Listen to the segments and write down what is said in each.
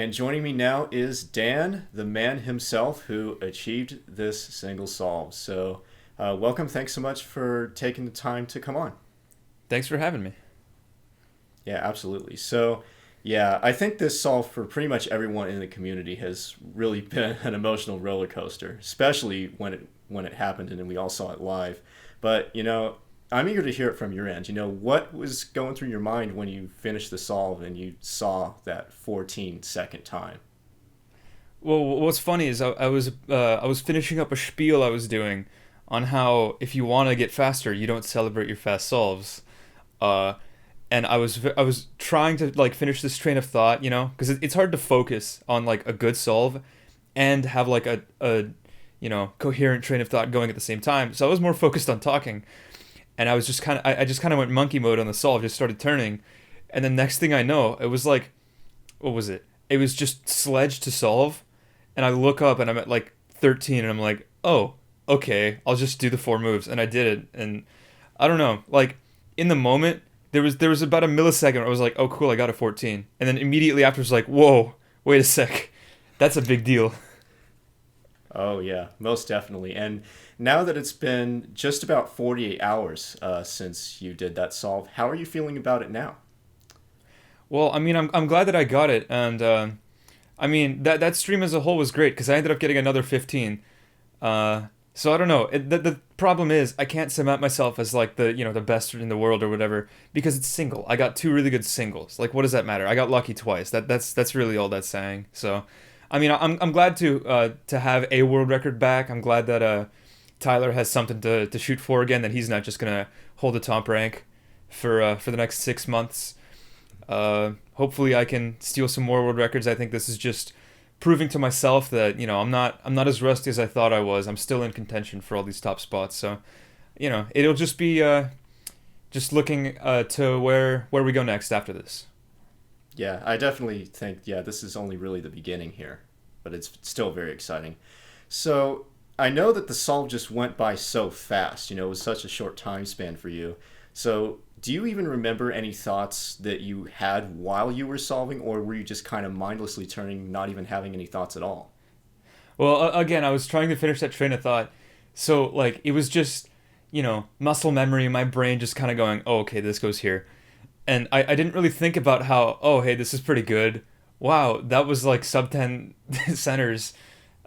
And joining me now is Dan, the man himself who achieved this single solve. So, welcome. Thanks so much for taking the time to come on. Thanks for having me. Yeah, absolutely. So, yeah, I think this solve for pretty much everyone in the community has really been an emotional roller coaster, especially when it happened and then we all saw it live. But I'm eager to hear it from your end. What was going through your mind when you finished the solve and you saw that 14-second time? Well, what's funny is I was finishing up a spiel I was doing on how if you want to get faster, you don't celebrate your fast solves. Uh, and I was trying to like finish this train of thought, because it's hard to focus on like a good solve and have like a coherent train of thought going at the same time. So I was more focused on talking, and I was just kind of I just kind of went monkey mode on the solve, just started turning, and then next thing I know, it was like, what was it? It was just sledge to solve, and I look up and I'm at like 13, and I'm like, oh, okay, I'll just do the four moves, and I did it, and I don't know, like in the moment there was about a millisecond where I was like, oh cool, I got a 14, and then immediately after it was like, whoa, wait a sec, that's a big deal. Oh, yeah, most definitely. And now that it's been just about 48 hours since you did that solve, how are you feeling about it now? Well, I mean, I'm glad that I got it, and I mean that stream as a whole was great because I ended up getting another 15. So I don't know. The problem is I can't cement myself as like the best in the world or whatever because it's single. I got two really good singles. Like, what does that matter? I got lucky twice. That's really all that's saying. So, I mean, I'm glad to have a world record back. I'm glad that Tyler has something to shoot for again. That he's not just gonna hold the top rank for the next 6 months. Hopefully, I can steal some more world records. I think this is just proving to myself that I'm not as rusty as I thought I was. I'm still in contention for all these top spots. So, it'll just be just looking to where we go next after this. Yeah, I definitely think, yeah, this is only really the beginning here, but it's still very exciting. So I know that the solve just went by so fast, it was such a short time span for you. So do you even remember any thoughts that you had while you were solving, or were you just kind of mindlessly turning, not even having any thoughts at all? Well, again, I was trying to finish that train of thought, so like it was just muscle memory, my brain just kind of going, oh, okay, this goes here, and I didn't really think about how, oh, hey, this is pretty good. Wow, that was like sub 10 centers.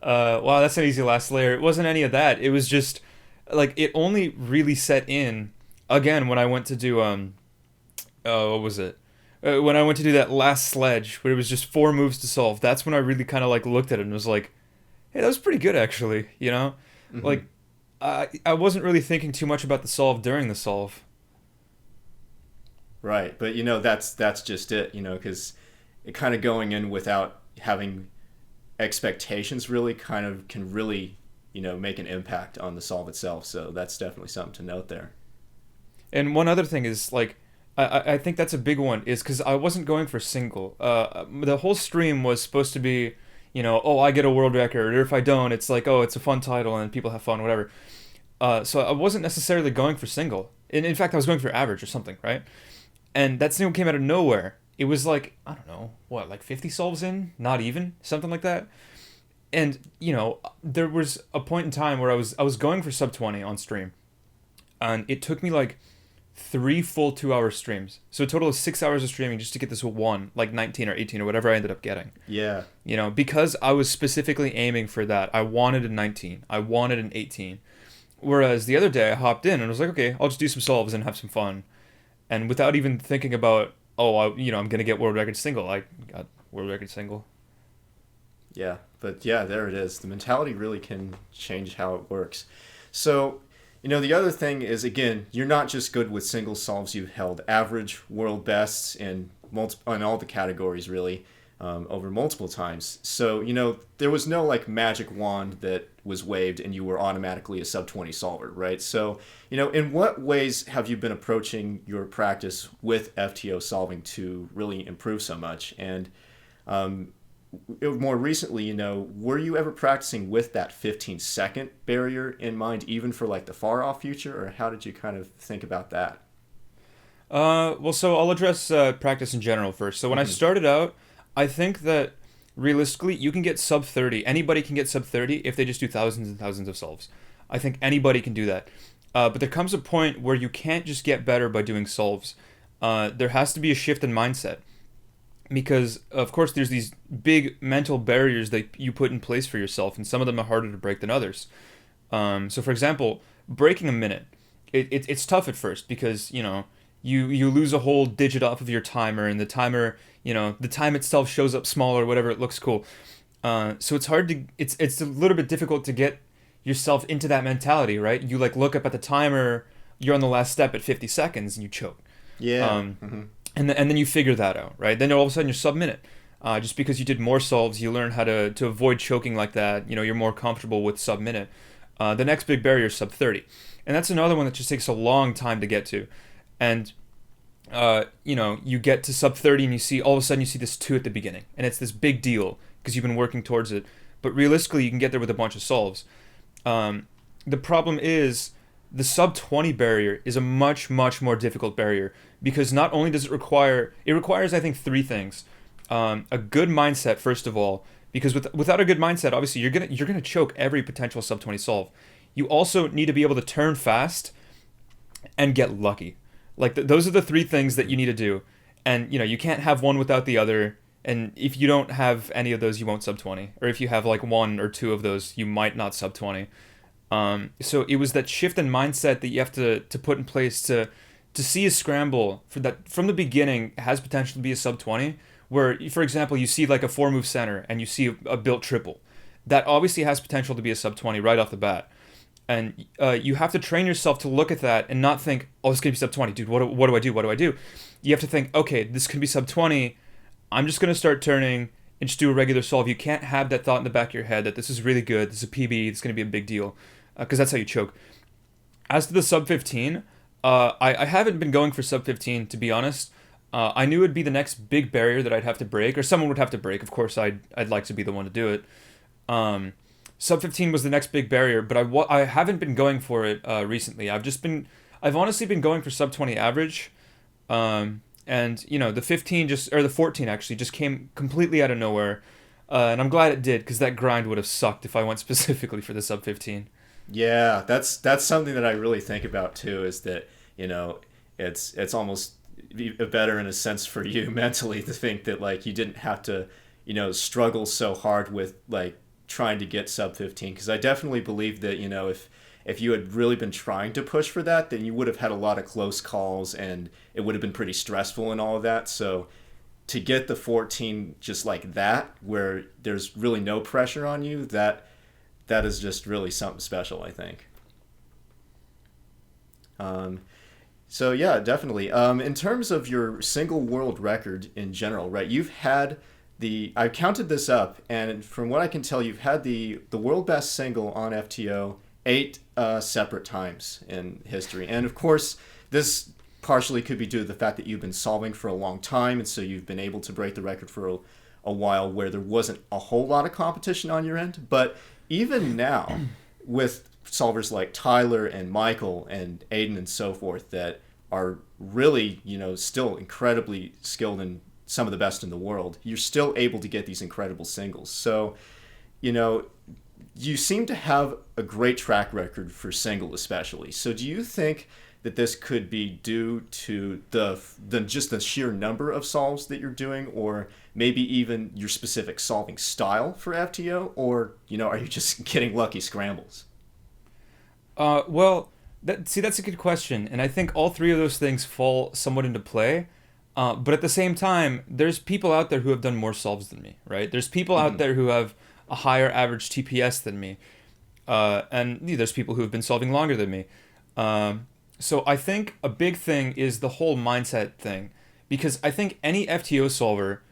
Wow, that's an easy last layer. It wasn't any of that. It was just like it only really set in again when I went to do what was it? When I went to do that last sledge where it was just four moves to solve. That's when I really kind of like looked at it and was like, hey, that was pretty good actually. Hmm. Like I wasn't really thinking too much about the solve during the solve. Right, but that's just it, because it kind of going in without having expectations really kind of can really, make an impact on the solve itself. So that's definitely something to note there. And one other thing is like I think that's a big one is because I wasn't going for single. The whole stream was supposed to be, oh, I get a world record, or if I don't, it's like, oh, it's a fun title and people have fun, whatever. So I wasn't necessarily going for single. In fact, I was going for average or something, right? And that single came out of nowhere. It was like, I don't know, what, like 50 solves in, not even, something like that. And there was a point in time where I was going for sub 20 on stream, and it took me like three full 2 hour streams. So a total of 6 hours of streaming just to get this one, like 19 or 18 or whatever I ended up getting. Yeah. Because I was specifically aiming for that. I wanted a 19. I wanted an 18. Whereas the other day I hopped in and was like, okay, I'll just do some solves and have some fun. And without even thinking about, oh, I'm gonna get world record single. I got world record single. Yeah, but yeah, there it is. The mentality really can change how it works. So, the other thing is, again, you're not just good with single solves. You've held average, world bests in all the categories, really, over multiple times. So, there was no like magic wand that was waved and you were automatically a sub 20 solver, right? So, in what ways have you been approaching your practice with FTO solving to really improve so much? And um, more recently, were you ever practicing with that 15-second barrier in mind, even for like the far off future, or how did you kind of think about that? Well, so I'll address practice in general first. So when I Hmm. started out, I think that realistically, you can get sub 30. Anybody can get sub 30 if they just do thousands and thousands of solves. I think anybody can do that. But there comes a point where you can't just get better by doing solves. There has to be a shift in mindset. Because, of course, there's these big mental barriers that you put in place for yourself, and some of them are harder to break than others. So, for example, breaking a minute. It's tough at first because, you lose a whole digit off of your timer, and the timer, the time itself shows up smaller, whatever, it looks cool. So it's hard to, it's a little bit difficult to get yourself into that mentality, right? You like look up at the timer, you're on the last step at 50 seconds, and you choke. Yeah. And then you figure that out, right? Then all of a sudden you're sub-minute. Just because you did more solves, you learn how to avoid choking like that. You're more comfortable with sub-minute. The next big barrier is sub-30. And that's another one that just takes a long time to get to. And, you get to sub-30 and all of a sudden you see this 2 at the beginning. And it's this big deal because you've been working towards it. But realistically, you can get there with a bunch of solves. The problem is the sub-20 barrier is a much, much more difficult barrier because not only does it requires, I think, 3 things. A good mindset, first of all, because without a good mindset, obviously, you're gonna choke every potential sub-20 solve. You also need to be able to turn fast and get lucky. Like, those are the 3 things that you need to do. And, you can't have one without the other. And if you don't have any of those, you won't sub-20. Or if you have, like, 1 or 2 of those, you might not sub-20. So it was that shift in mindset that you have to put in place to see a scramble for that from the beginning has potential to be a sub-20, where, for example, you see like a 4-move center and you see a built triple. That obviously has potential to be a sub-20 right off the bat. And you have to train yourself to look at that and not think, oh, this could be sub-20, dude, what do I do? What do I do? You have to think, okay, this could be sub-20. I'm just going to start turning and just do a regular solve. You can't have that thought in the back of your head that this is really good, this is a PB, it's going to be a big deal, because that's how you choke. As to the sub-15, I haven't been going for sub-15, to be honest. I knew it would be the next big barrier that I'd have to break, or someone would have to break. Of course, I'd like to be the one to do it. Sub-15 was the next big barrier, but I haven't been going for it recently. I've honestly been going for sub-20 average. And, the 15 or the 14 actually just came completely out of nowhere. And I'm glad it did, because that grind would have sucked if I went specifically for the sub-15. Yeah, that's something that I really think about too, is that, it's almost better in a sense for you mentally to think that, like, you didn't have to, struggle so hard with, like, trying to get sub 15, because I definitely believe that, if you had really been trying to push for that, then you would have had a lot of close calls and it would have been pretty stressful and all of that. So to get the 14 just like that, where there's really no pressure on you, that is just really something special, I think. So yeah, definitely. In terms of your single world record in general, right? You've had I counted this up, and from what I can tell, you've had the world best single on FTO 8 separate times in history. And of course, this partially could be due to the fact that you've been solving for a long time, and so you've been able to break the record for a while where there wasn't a whole lot of competition on your end. But even now, with solvers like Tyler and Michael and Aiden and so forth that are really, still incredibly skilled and some of the best in the world, you're still able to get these incredible singles. So, you seem to have a great track record for single especially. So do you think that this could be due to just the sheer number of solves that you're doing, or maybe even your specific solving style for FTO, or, are you just getting lucky scrambles? Well, that's a good question, and I think all 3 of those things fall somewhat into play. But at the same time, there's people out there who have done more solves than me, right? There's people out there who have a higher average TPS than me, and there's people who have been solving longer than me. So I think a big thing is the whole mindset thing, because I think any FTO solver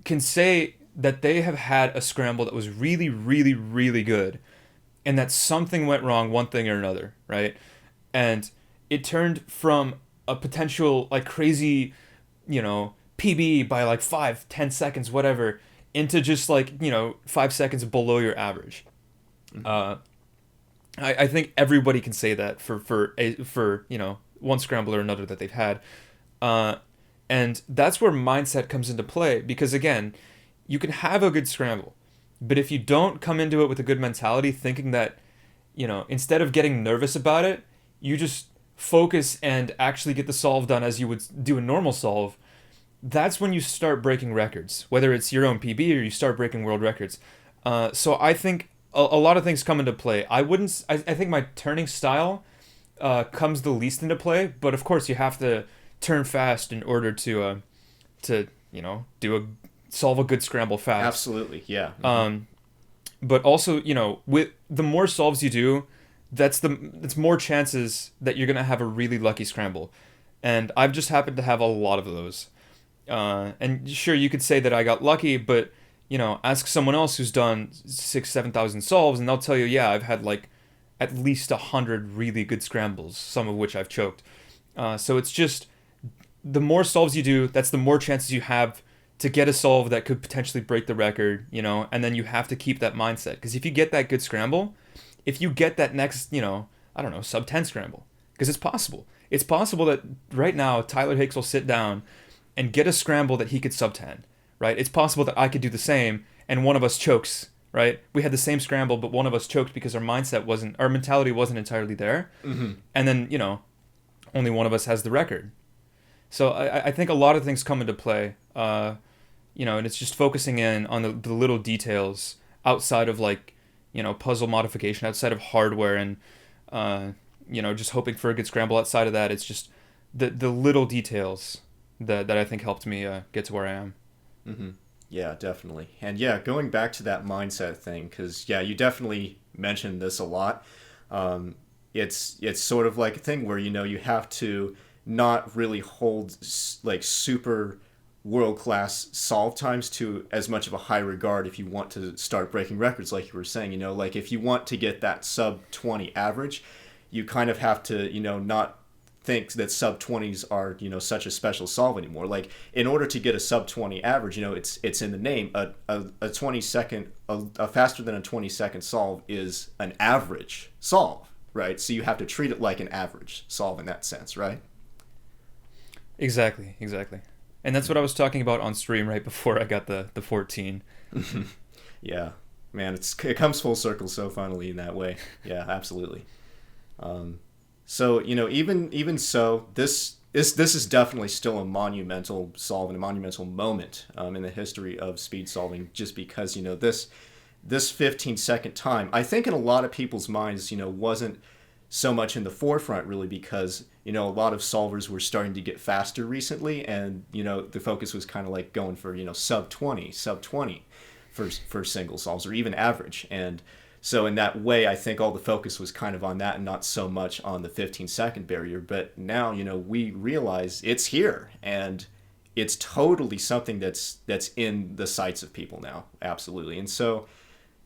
can say that they have had a scramble that was really, really, really good, and that something went wrong, one thing or another, right? And it turned from a potential, like, crazy, PB by like 5-10 seconds, whatever, into just like 5 seconds below your average. I think everybody can say that for one scramble or another that they've had, and that's where mindset comes into play, because again, you can have a good scramble, but if you don't come into it with a good mentality, thinking that, instead of getting nervous about it, you just focus and actually get the solve done as you would do a normal solve, that's when you start breaking records, whether it's your own PB or you start breaking world records. So I think a lot of things come into play. I think my turning style comes the least into play, but of course you have to turn fast in order to solve a good scramble fast. Absolutely, yeah. But also, with the more solves you do, that's more chances that you're gonna have a really lucky scramble, and I've just happened to have a lot of those. And sure, you could say that I got lucky, but ask someone else who's done 6,000-7,000 solves, and they'll tell you, yeah, I've had like at least 100 really good scrambles, some of which I've choked. So it's just the more solves you do, that's the more chances you have to get a solve that could potentially break the record, and then you have to keep that mindset. Because if you get that good scramble, if you get that next, I don't know, sub 10 scramble, because it's possible. It's possible that right now Tyler Hicks will sit down and get a scramble that he could sub 10, right? It's possible that I could do the same and one of us chokes, right? We had the same scramble, but one of us choked because our mentality wasn't entirely there. Mm-hmm. And then, only one of us has the record. So I think a lot of things come into play, and it's just focusing in on the little details outside of puzzle modification, outside of hardware, and just hoping for a good scramble. Outside of that, it's just the little details that I think helped me get to where I am. Mm-hmm. Yeah, definitely. And yeah, going back to that mindset thing, because yeah, you definitely mentioned this a lot. It's sort of like a thing where you have to not really hold like super world-class solve times to as much of a high regard if you want to start breaking records, like you were saying. Like if you want to get that sub 20 average, you kind of have to not think that sub 20s are such a special solve anymore. Like in order to get a sub 20 average, it's in the name. A 20 second a faster than a 20-second solve is an average solve, right? So you have to treat it like an average solve in that sense, right? Exactly. And that's what I was talking about on stream right before I got the 14. Yeah, man, it comes full circle so funnily in that way. Yeah, absolutely. So even so, this is definitely still a monumental solve and a monumental moment in the history of speed solving, just because this 15-second time, I think in a lot of people's minds, wasn't so much in the forefront, really, because a lot of solvers were starting to get faster recently, and the focus was kind of like going for sub 20 for single solves, or even average. And so in that way, I think all the focus was kind of on that and not so much on the 15-second barrier. But now we realize it's here, and it's totally something that's in the sights of people now. Absolutely. And so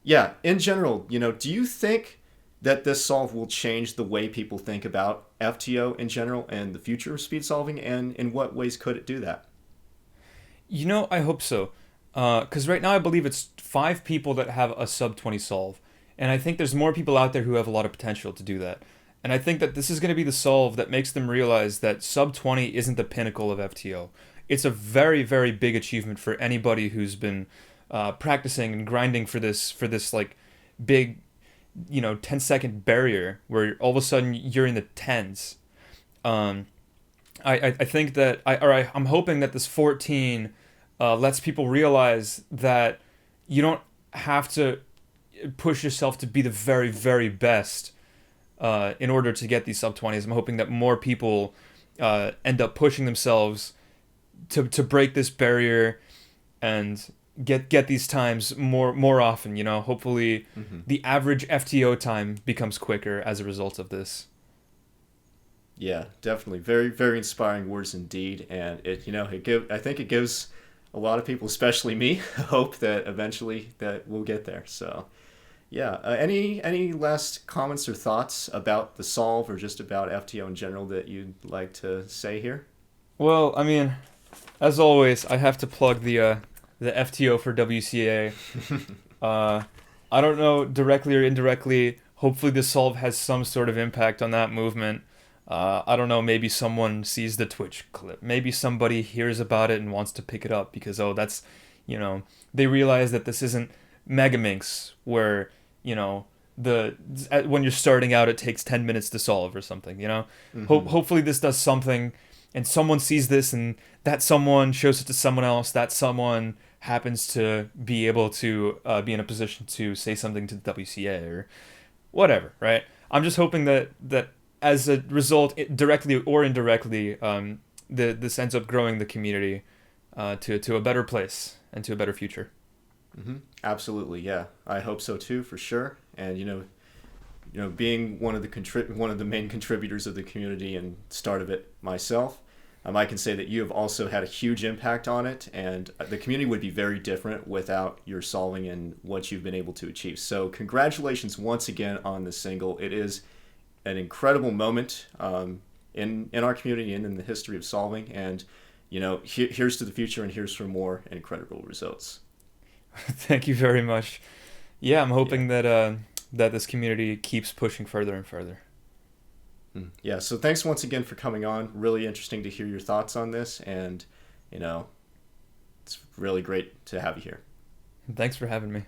yeah, in general, do you think that this solve will change the way people think about FTO in general and the future of speed solving, and in what ways could it do that? I hope so. Because right now I believe it's 5 people that have a sub 20 solve. And I think there's more people out there who have a lot of potential to do that. And I think that this is going to be the solve that makes them realize that sub 20 isn't the pinnacle of FTO. It's a very, very big achievement for anybody who's been practicing and grinding for this like big 10-second barrier where all of a sudden you're in the tens. I think that I'm hoping that this 14 lets people realize that you don't have to push yourself to be the very, very best in order to get these sub 20s. I'm hoping that more people end up pushing themselves to break this barrier and get these times more often. Hopefully the average FTO time becomes quicker as a result of this. Yeah, definitely. Very, very inspiring words indeed. And I think it gives a lot of people, especially me, hope that eventually that we'll get there. So yeah, any last comments or thoughts about the solve, or just about FTO in general, that you'd like to say here? Well, I mean, as always, I have to plug the FTO for WCA. I don't know, directly or indirectly, hopefully this solve has some sort of impact on that movement. I don't know, maybe someone sees the Twitch clip. Maybe somebody hears about it and wants to pick it up because, that's, you know, they realize that this isn't Megaminx where, you know, when you're starting out it takes 10 minutes to solve or something, you know. Mm-hmm. Hopefully this does something, and someone sees this, and that someone shows it to someone else, that someone happens to be able to be in a position to say something to the WCA or whatever, right? I'm just hoping that as a result, directly or indirectly, this ends up growing the community to a better place and to a better future. Mm-hmm. Absolutely, yeah. I hope so too, for sure. And being one of the main contributors of the community and start of it myself, I can say that you have also had a huge impact on it, and the community would be very different without your solving and what you've been able to achieve. So congratulations once again on the single. It is an incredible moment in our community and in the history of solving. And here's to the future, and here's for more incredible results. Thank you very much. Yeah, I'm Yeah. hoping that that this community keeps pushing further and further. Yeah. So thanks once again for coming on. Really interesting to hear your thoughts on this, and you know, it's really great to have you here. Thanks for having me.